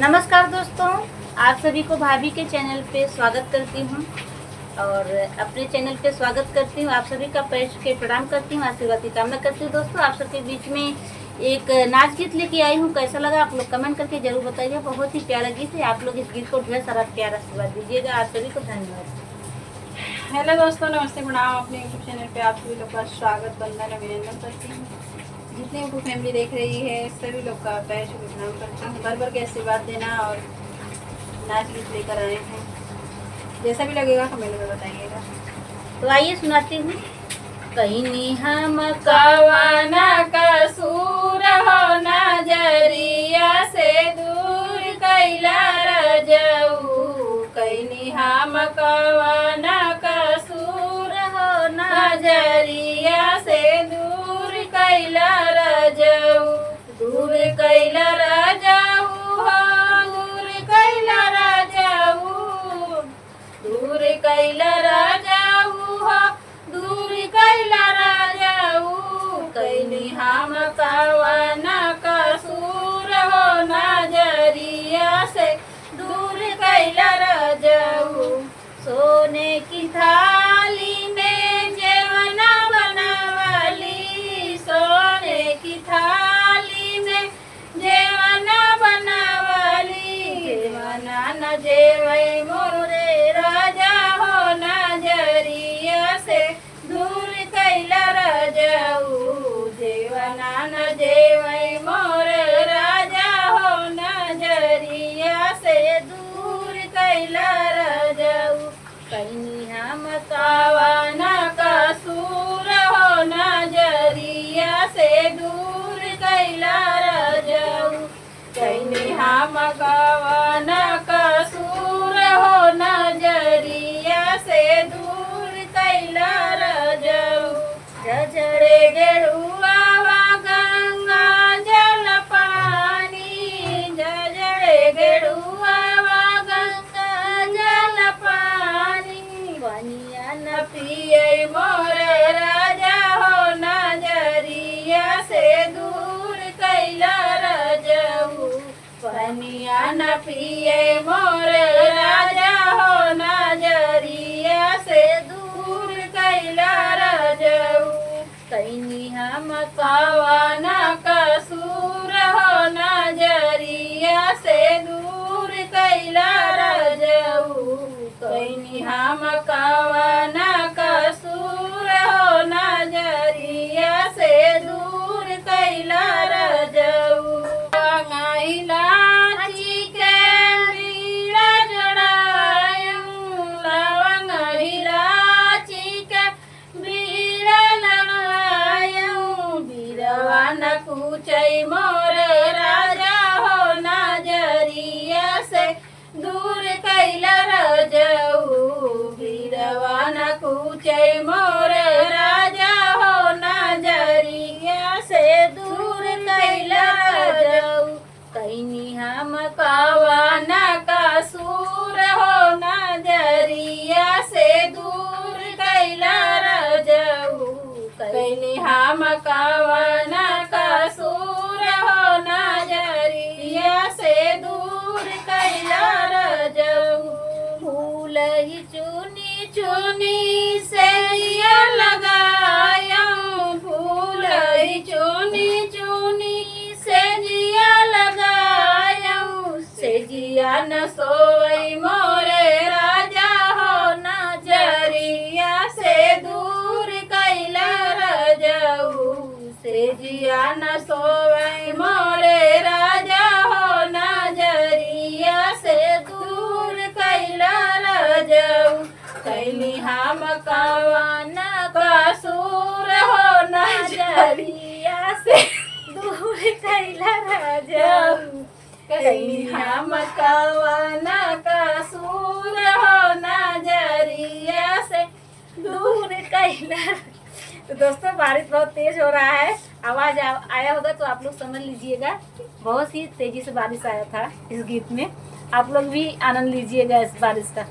नमस्कार दोस्तों, आप सभी को भाभी के चैनल पे स्वागत करती हूँ और अपने चैनल पे स्वागत करती हूँ। आप सभी का पैर के प्रणाम करती हूँ, आशीर्वाद की कामना करती हूँ। दोस्तों, आप सबके बीच में एक नाच गीत लेके आई हूँ। कैसा लगा आप लोग कमेंट करके जरूर बताइए। बहुत ही प्यारा गीत है। आप लोग इस गीत को ढेर सारा प्यार आशीर्वाद दीजिएगा। आप सभी को धन्यवाद। हेलो दोस्तों, नमस्ते प्रणाम। अपने यूट्यूब चैनल पे आप सभी लोग का स्वागत, वंदन, अभिनंदन करती हूँ। जितने यूट्यूब फैमिली देख रही है सभी लोग का पैर छू के प्रणाम करती हूँ। भर भर के आशीर्वाद देना और नाच गीत लेकर आए हैं। जैसा भी लगेगा कमेंट में बताइएगा। तो आइए सुनाती हूँ। कहीं हम कवाना कसूर हो नजरिया से दूर कैला रजऊ, कहीं हम कवाना कसूर हो नजरिया से दूर कैला रजऊ, दूर कैला रजऊ हो, दूर कैला रजऊ, दूर कैला रजऊ हो, दूर कैला रजऊ, कैली हम कवाना कसूर हो नजरिया से दूर कैला रजऊ। सोने की थाली में जेवना बनावली, सोने की थाली में जेवना बनावली, जेवना न जेवै मोरे राजा हो नजरिया से दूर कैला रजऊ, जेवना न जेवै मोरे राजा हो नजरिया से दूर कैला रजऊ, कहीं हम कवाना कसूर हो नजरिया से दूर कैला रजऊ, कहीं हम कवाना कसूर हो नजरिया से दूर कैला रजऊ। जजरे गेरुआ गंगा जल पानी, जजरे गेरुआ गंगा जल पानी, बनिया न पिए मोरे राजा हो नजरिया से दूर कैला रजऊ, बनिया न पिए मोरे राजा हो नजरिया से दूर कैला रजऊ, कहीं हम कवाना कसूर हो नजरिया से दूर कैला रजऊ, कहीं हम कवाना कसूर हो नजरिया से दूर कैला रजऊ। इलायची के बीड़ा जड़ायूं, लवंग इलायची के बीड़ा लगायूं, बीरवा न कूचै मोरे राजा हो नजरिया से दूर कैला रजऊ, बीरवा न कूचै मोरे राजा हो नजरिया से दूर कैला रजऊ, कहीं हम कवाना कसूर हो नजरिया से दूर कैला रजऊ, कहीं हम कवाना कसूर हो नजरिया से दूर कैला रजऊ। फूल ही चुनी चुनी से लगायूं, फूल ही चुनी चुनी से जिया लगायूं, से जिया न सोई मोरे राजा हो नजरिया से दूर कैला रजऊ, से जिया न सोई मोरे राजा हो नजरिया से दूर कैला रजऊ, कैली हम कवाना कसूर हो नजरिया से दूर कैला रजऊ, कैली हम कवाना कसूर हो नजरिया से दूर कैला। तो दोस्तों, बारिश बहुत तेज हो रहा है। आवाज आया होगा तो आप लोग समझ लीजिएगा। बहुत ही तेजी से बारिश आया था इस गीत में। आप लोग भी आनंद लीजिएगा इस बारिश का।